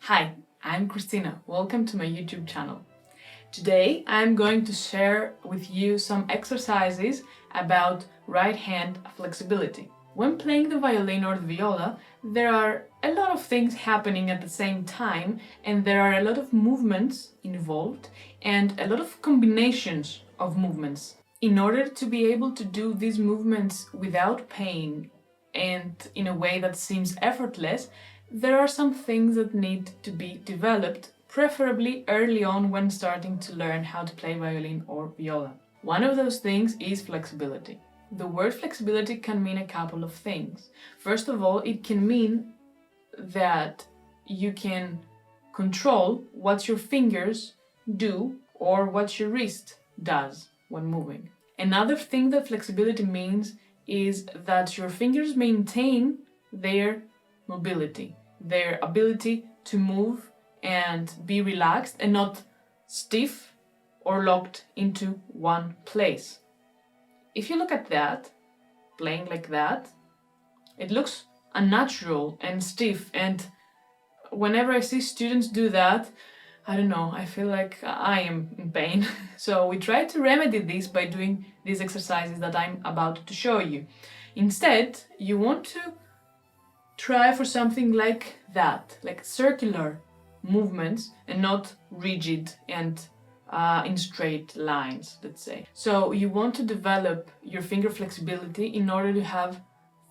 Hi, I'm Christina. Welcome to my YouTube channel. Today I'm going to share with you some exercises about right hand flexibility. When playing the violin or the viola, there are a lot of things happening at the same time, and there are a lot of movements involved and a lot of combinations of movements. In order to be able to do these movements without pain and in a way that seems effortless, there are some things that need to be developed, preferably early on when starting to learn how to play violin or viola. One of those things is flexibility. The word flexibility can mean a couple of things. First of all, it can mean that you can control what your fingers do or what your wrist does when moving. Another thing that flexibility means is that your fingers maintain their mobility, their ability to move and be relaxed and not stiff or locked into one place. If you look at that, playing like that, it looks unnatural and stiff, and whenever I see students do that, I don't know, I feel like I am in pain. So we try to remedy this by doing these exercises that I'm about to show you. Instead, you want to try for something like that, like circular movements and not rigid and in straight lines, let's say. So you want to develop your finger flexibility in order to have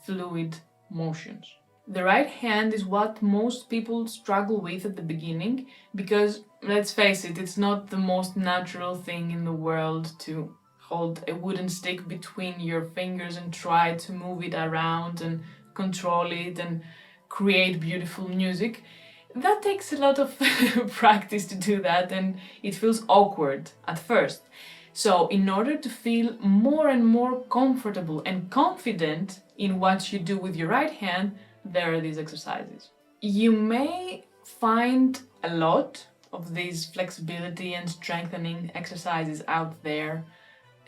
fluid motions. The right hand is what most people struggle with at the beginning because, let's face it, it's not the most natural thing in the world to hold a wooden stick between your fingers and try to move it around and control it and create beautiful music. That takes a lot of practice to do that, and it feels awkward at first. So in order to feel more and more comfortable and confident in what you do with your right hand, there are these exercises. You may find a lot of these flexibility and strengthening exercises out there.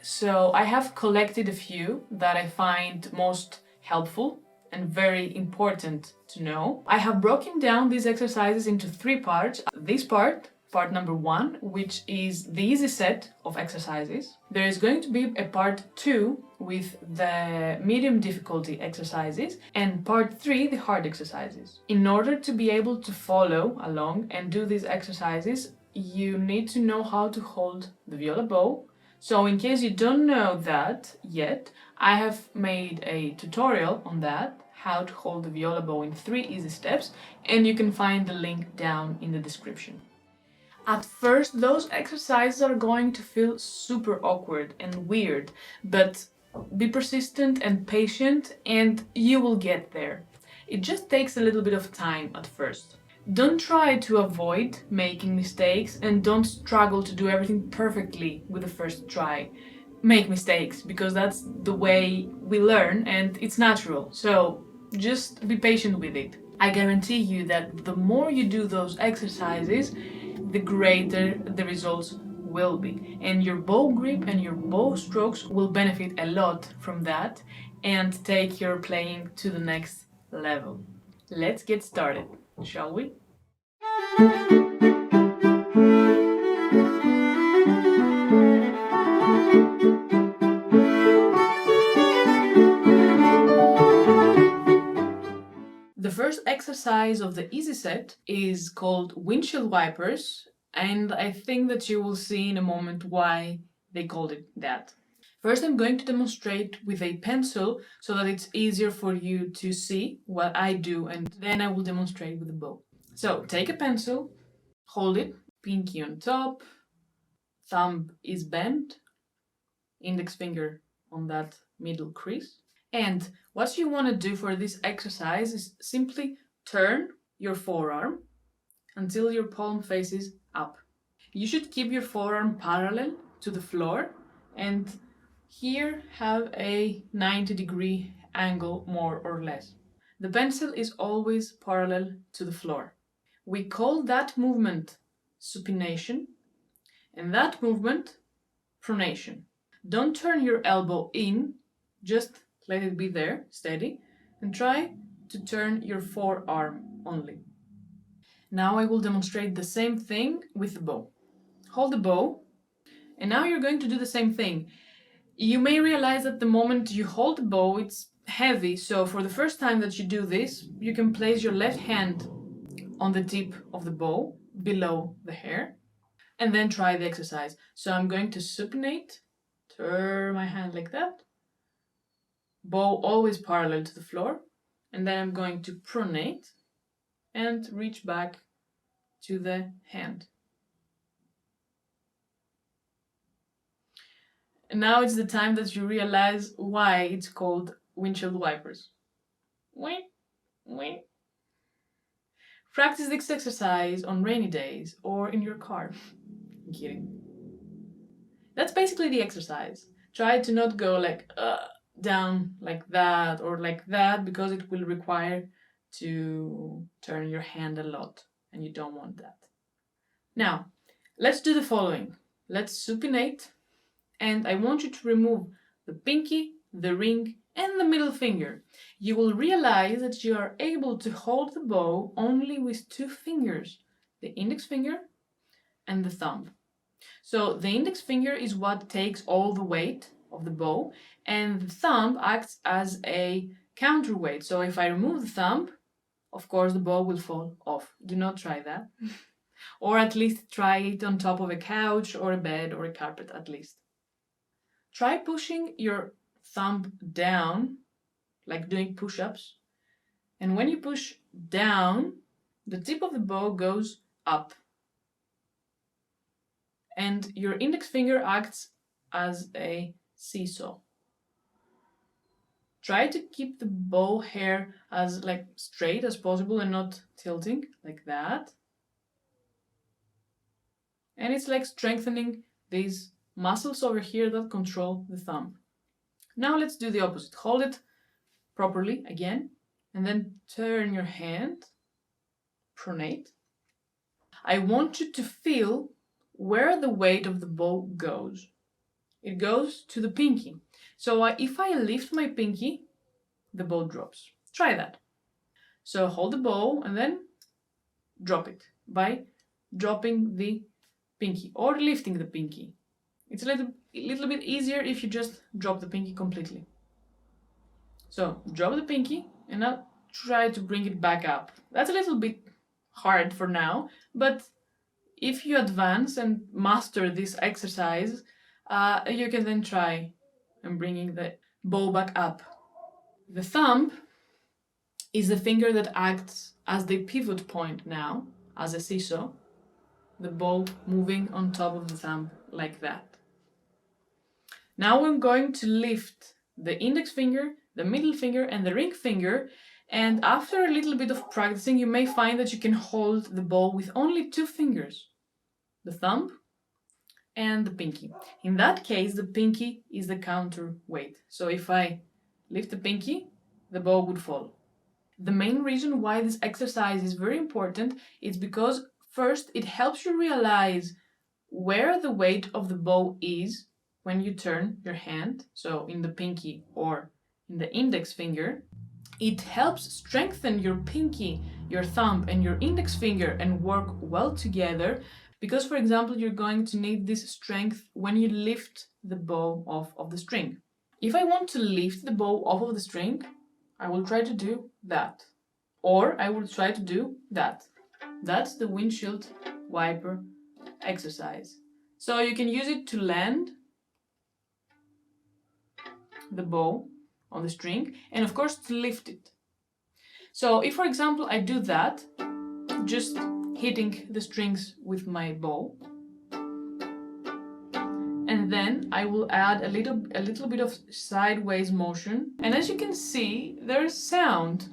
So I have collected a few that I find most helpful and very important to know. I have broken down these exercises into 3 parts. This part number 1, which is the easy set of exercises. There is going to be a part 2 with the medium difficulty exercises, and part 3, the hard exercises. In order to be able to follow along and do these exercises, you need to know how to hold the viola bow. So in case you don't know that yet, I have made a tutorial on that, how to hold the viola bow in 3 easy steps, and you can find the link down in the description. At first, those exercises are going to feel super awkward and weird, but be persistent and patient and you will get there. It just takes a little bit of time at first. Don't try to avoid making mistakes and don't struggle to do everything perfectly with the first try. Make mistakes, because that's the way we learn and it's natural. So just be patient with it. I guarantee you that the more you do those exercises, the greater the results will be. And your bow grip and your bow strokes will benefit a lot from that and take your playing to the next level. Let's get started, shall we? The first exercise of the easy set is called Windshield Wipers, and I think that you will see in a moment why they called it that. First, I'm going to demonstrate with a pencil so that it's easier for you to see what I do, and then I will demonstrate with the bow. So, take a pencil, hold it, pinky on top, thumb is bent, index finger on that middle crease. And what you want to do for this exercise is simply turn your forearm until your palm faces up. You should keep your forearm parallel to the floor and here have a 90-degree angle, more or less. The pencil is always parallel to the floor. We call that movement supination and that movement pronation. Don't turn your elbow in, just let it be there, steady, and try to turn your forearm only. Now I will demonstrate the same thing with the bow. Hold the bow, and now you're going to do the same thing. You may realize that the moment you hold the bow, it's heavy, so for the first time that you do this, you can place your left hand on the tip of the bow, below the hair, and then try the exercise. So I'm going to supinate, turn my hand like that, bow always parallel to the floor, and then I'm going to pronate and reach back to the hand. And now it's the time that you realize why it's called windshield wipers. Wait, wait. Practice this exercise on rainy days or in your car. I'm kidding. That's basically the exercise. Try to not go like down like that or like that, because it will require to turn your hand a lot and you don't want that. Now, let's do the following. Let's supinate, and I want you to remove the pinky, the ring, and the middle finger. You will realize that you are able to hold the bow only with two fingers, the index finger and the thumb. So the index finger is what takes all the weight of the bow, and the thumb acts as a counterweight. So if I remove the thumb, of course the bow will fall off. Do not try that. Or at least try it on top of a couch or a bed or a carpet at least. Try pushing your thumb down, like doing push-ups. And when you push down, the tip of the bow goes up. And your index finger acts as a seesaw. Try to keep the bow hair as straight as possible and not tilting like that. And it's like strengthening these muscles over here that control the thumb. Now let's do the opposite. Hold it properly again, and then turn your hand, pronate. I want you to feel where the weight of the bow goes. It goes to the pinky. So if I lift my pinky, the bow drops. Try that. So hold the bow and then drop it by dropping the pinky or lifting the pinky. It's a little bit easier if you just drop the pinky completely. So drop the pinky and now try to bring it back up. That's a little bit hard for now, but if you advance and master this exercise, you can then try and bringing the bow back up. The thumb is the finger that acts as the pivot point now, as a seesaw, the bow moving on top of the thumb like that. Now we're going to lift the index finger, the middle finger, and the ring finger, and after a little bit of practicing, you may find that you can hold the bow with only two fingers, the thumb and the pinky. In that case, the pinky is the counterweight. So if I lift the pinky, the bow would fall. The main reason why this exercise is very important is because first, it helps you realize where the weight of the bow is when you turn your hand, so in the pinky or in the index finger. It helps strengthen your pinky, your thumb, and your index finger and work well together because, for example, you're going to need this strength when you lift the bow off of the string. If I want to lift the bow off of the string, I will try to do that. Or I will try to do that. That's the windshield wiper exercise. So you can use it to land the bow on the string and of course to lift it. So if, for example, I do that, just hitting the strings with my bow, and then I will add a little bit of sideways motion, and as you can see, there's sound,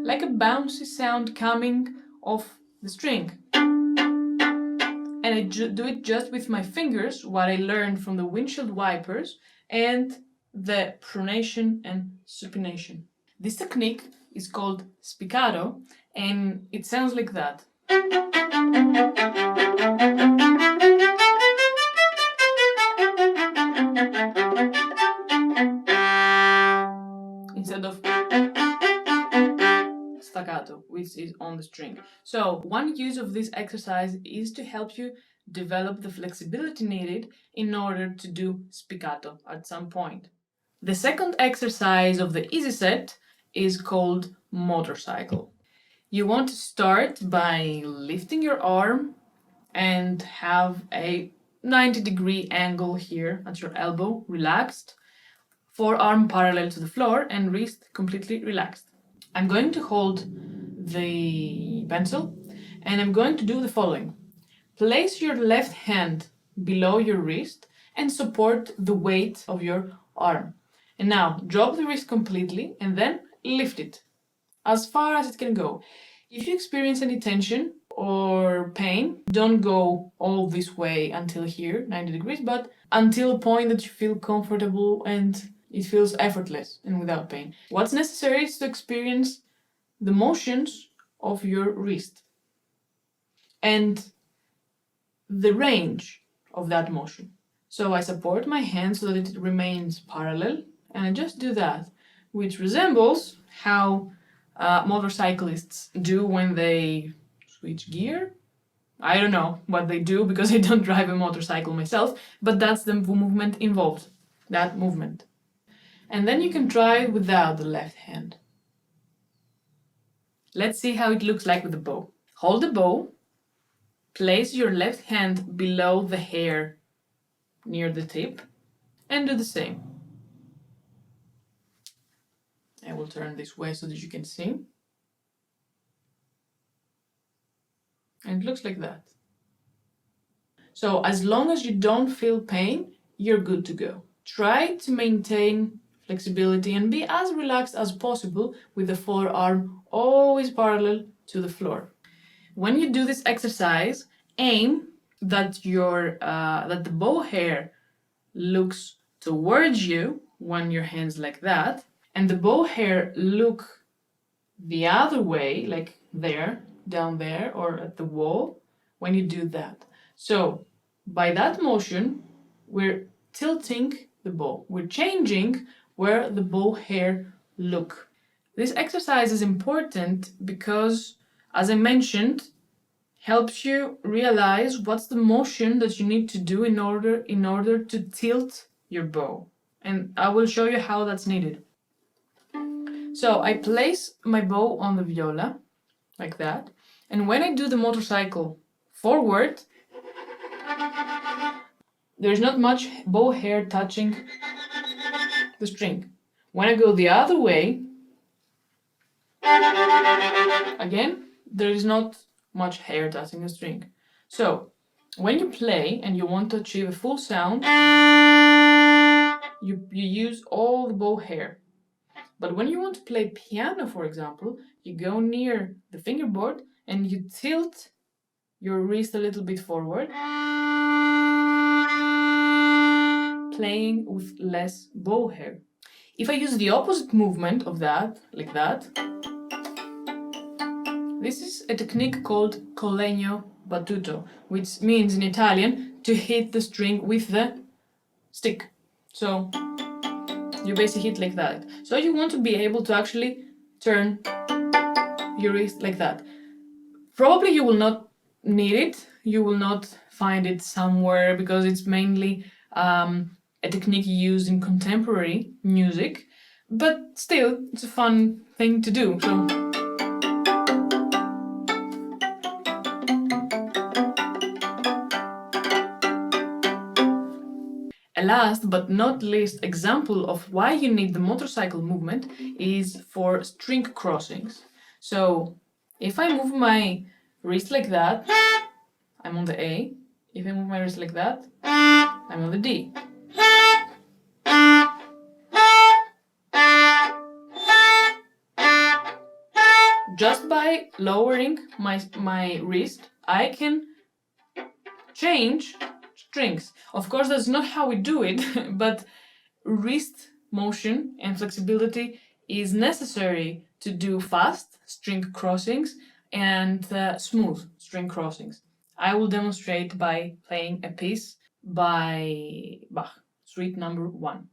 like a bouncy sound coming off the string. And I do it just with my fingers, what I learned from the windshield wipers and the pronation and supination. This technique is called spiccato, and it sounds like that. Instead of staccato. spiccato, which is on the string. So one use of this exercise is to help you develop the flexibility needed in order to do spiccato at some point. The second exercise of the easy set is called motorcycle. You want to start by lifting your arm and have a 90-degree angle here at your elbow, relaxed, forearm parallel to the floor and wrist completely relaxed. I'm going to hold the pencil and I'm going to do the following. Place your left hand below your wrist and support the weight of your arm. And now drop the wrist completely and then lift it as far as it can go. If you experience any tension or pain, don't go all this way until here, 90 degrees, but until a point that you feel comfortable and it feels effortless and without pain. What's necessary is to experience the motions of your wrist and the range of that motion. So I support my hand so that it remains parallel, and I just do that, which resembles how motorcyclists do when they switch gear. I don't know what they do because I don't drive a motorcycle myself, but that's the movement involved, that movement. And then you can try it without the left hand. Let's see how it looks like with the bow. Hold the bow, place your left hand below the hair near the tip, and do the same. I will turn this way so that you can see. And it looks like that. So as long as you don't feel pain, you're good to go. Try to maintain flexibility and be as relaxed as possible with the forearm always parallel to the floor. When you do this exercise, aim that the bow hair looks towards you when your hands like that, and the bow hair look the other way, like there, down there, or at the wall when you do that. So by that motion, we're tilting the bow. We're changing where the bow hair look. This exercise is important because, as I mentioned, helps you realize what's the motion that you need to do in order to tilt your bow. And I will show you how that's needed. So I place my bow on the viola, like that. And when I do the motorcycle forward, there's not much bow hair touching the string. When I go the other way, again, there is not much hair touching the string. So when you play and you want to achieve a full sound, you use all the bow hair. But when you want to play piano, for example, you go near the fingerboard and you tilt your wrist a little bit forward, playing with less bow hair. If I use the opposite movement of that, like that, this is a technique called legno battuto, which means in Italian to hit the string with the stick. So you basically hit like that. So you want to be able to actually turn your wrist like that. Probably you will not need it. You will not find it somewhere because it's mainly a technique used in contemporary music. But still, it's a fun thing to do. So a last but not least example of why you need the motorcycle movement is for string crossings. So if I move my wrist like that, I'm on the A. If I move my wrist like that, I'm on the D. Just by lowering my wrist, I can change strings. Of course, that's not how we do it, but wrist motion and flexibility is necessary to do fast string crossings and smooth string crossings. I will demonstrate by playing a piece by Bach, Suite number 1.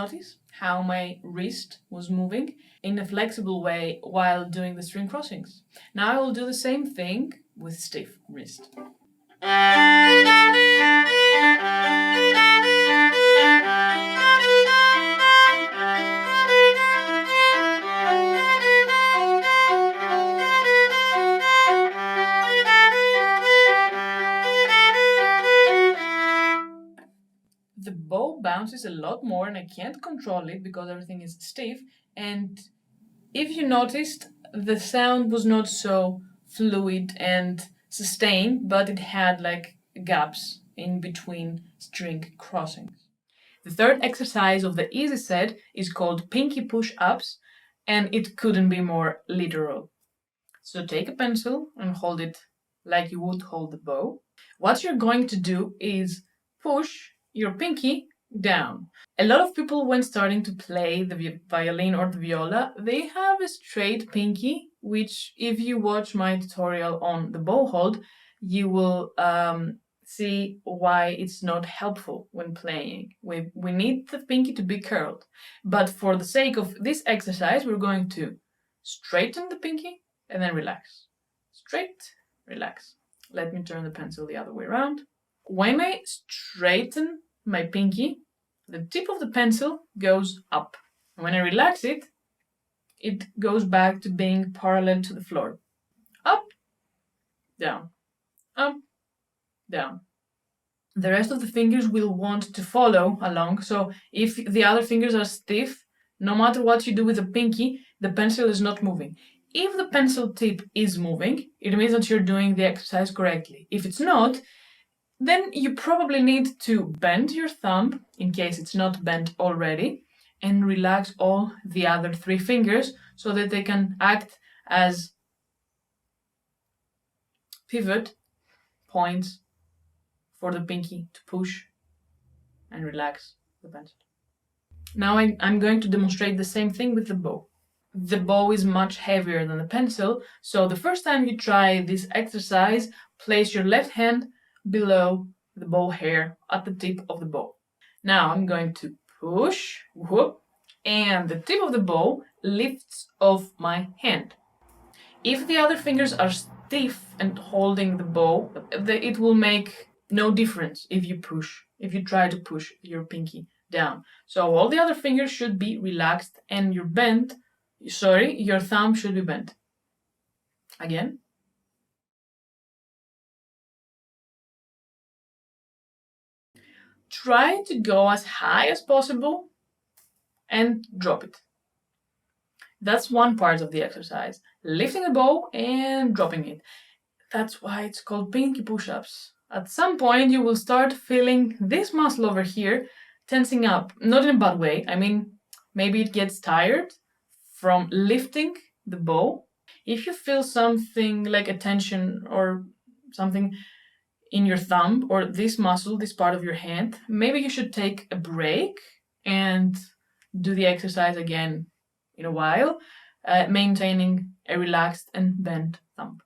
notice how my wrist was moving in a flexible way while doing the string crossings. Now I will do the same thing with stiff wrist. The bow bounces a lot more and I can't control it because everything is stiff. And if you noticed, the sound was not so fluid and sustained, but it had like gaps in between string crossings. The third exercise of the easy set is called pinky push-ups, and it couldn't be more literal. So take a pencil and hold it like you would hold the bow. What you're going to do is push your pinky down. A lot of people, when starting to play the violin or the viola, they have a straight pinky, which if you watch my tutorial on the bow hold, you will see why it's not helpful when playing. We need the pinky to be curled. But for the sake of this exercise, we're going to straighten the pinky and then relax. Straight, relax. Let me turn the pencil the other way around. When I straighten my pinky, the tip of the pencil goes up. And when I relax it, it goes back to being parallel to the floor. Up, down, up, down. The rest of the fingers will want to follow along, so if the other fingers are stiff, no matter what you do with the pinky, the pencil is not moving. If the pencil tip is moving, it means that you're doing the exercise correctly. If it's not, then you probably need to bend your thumb, in case it's not bent already, and relax all the other 3 fingers so that they can act as pivot points for the pinky to push and relax the pencil. Now I'm going to demonstrate the same thing with the bow. The bow is much heavier than the pencil, so the first time you try this exercise, place your left hand below the bow hair at the tip of the bow. Now I'm going to push, whoop, and the tip of the bow lifts off my hand. If the other fingers are stiff and holding the bow, it will make no difference if you try to push your pinky down. So all the other fingers should be relaxed and your thumb should be bent. Again. Try to go as high as possible and drop it. That's one part of the exercise. Lifting the bow and dropping it. That's why it's called pinky push-ups. At some point you will start feeling this muscle over here tensing up. Not in a bad way. I mean, maybe it gets tired from lifting the bow. If you feel something like a tension or something in your thumb or this muscle, this part of your hand, maybe you should take a break and do the exercise again in a while, maintaining a relaxed and bent thumb.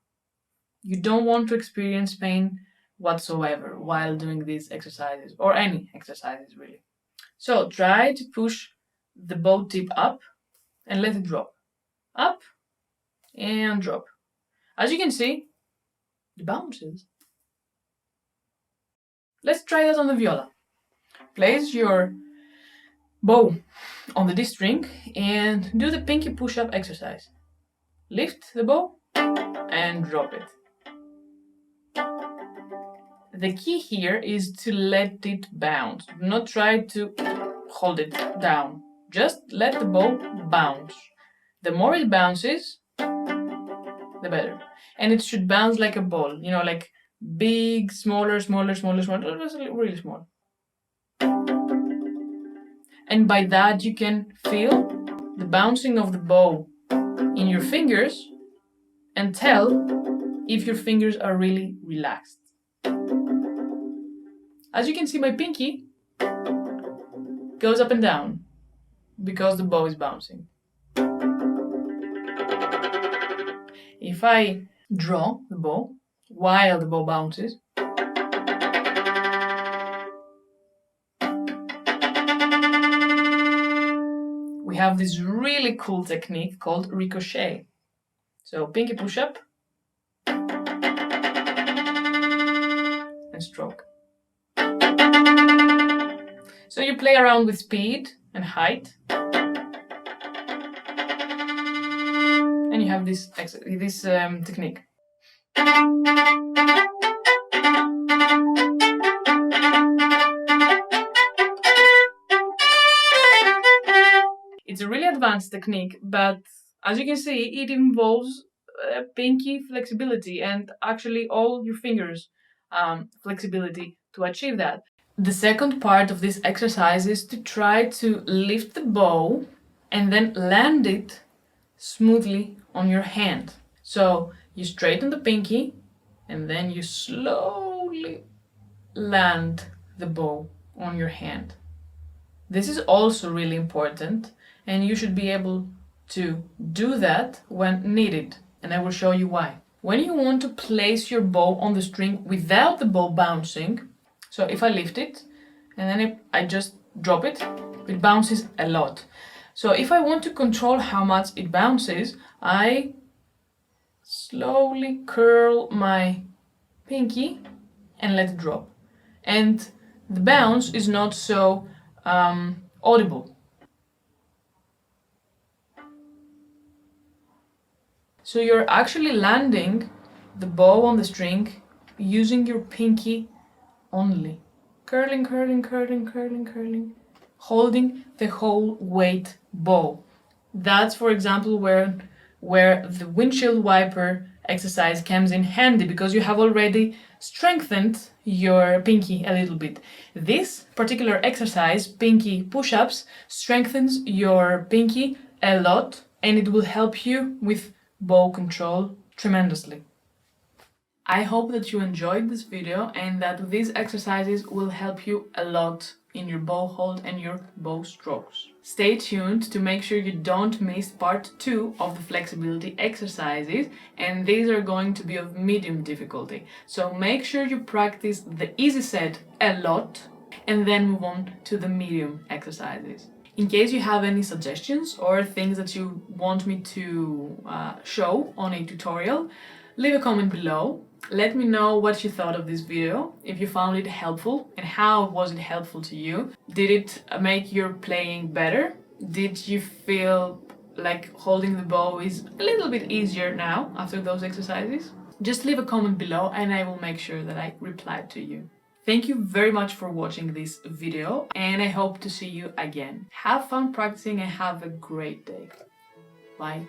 You don't want to experience pain whatsoever while doing these exercises, or any exercises really. So try to push the bow tip up and let it drop. Up and drop. As you can see, it bounces. Let's try that on the viola. Place your bow on the D string and do the pinky push-up exercise. Lift the bow and drop it. The key here is to let it bounce. Do not try to hold it down. Just let the bow bounce. The more it bounces, the better. And it should bounce like a ball, like big, smaller, really small. And by that you can feel the bouncing of the bow in your fingers and tell if your fingers are really relaxed. As you can see, my pinky goes up and down because the bow is bouncing. If I draw the bow while the bow bounces, have this really cool technique called Ricochet. So pinky push-up and stroke. So you play around with speed and height, and you have this technique. It's a really advanced technique, but as you can see, it involves pinky flexibility and actually all your fingers flexibility to achieve that. The second part of this exercise is to try to lift the bow and then land it smoothly on your hand. So you straighten the pinky and then you slowly land the bow on your hand. This is also really important, and you should be able to do that when needed, and I will show you why. When you want to place your bow on the string without the bow bouncing, so if I lift it and then I just drop it, it bounces a lot. So if I want to control how much it bounces, I slowly curl my pinky and let it drop. And the bounce is not so audible. So you're actually landing the bow on the string using your pinky only. Curling, curling, curling, curling, curling. Holding the whole weight bow. That's, for example, where the windshield wiper exercise comes in handy, because you have already strengthened your pinky a little bit. This particular exercise, pinky push-ups, strengthens your pinky a lot, and it will help you with bow control tremendously. I hope that you enjoyed this video and that these exercises will help you a lot in your bow hold and your bow strokes. Stay tuned to make sure you don't miss part 2 of the flexibility exercises, and these are going to be of medium difficulty. So make sure you practice the easy set a lot and then move on to the medium exercises. In case you have any suggestions or things that you want me to show on a tutorial, leave a comment below. Let me know what you thought of this video, if you found it helpful and how was it helpful to you. Did it make your playing better? Did you feel like holding the bow is a little bit easier now after those exercises? Just leave a comment below and I will make sure that I reply to you. Thank you very much for watching this video, and I hope to see you again. Have fun practicing and have a great day. Bye.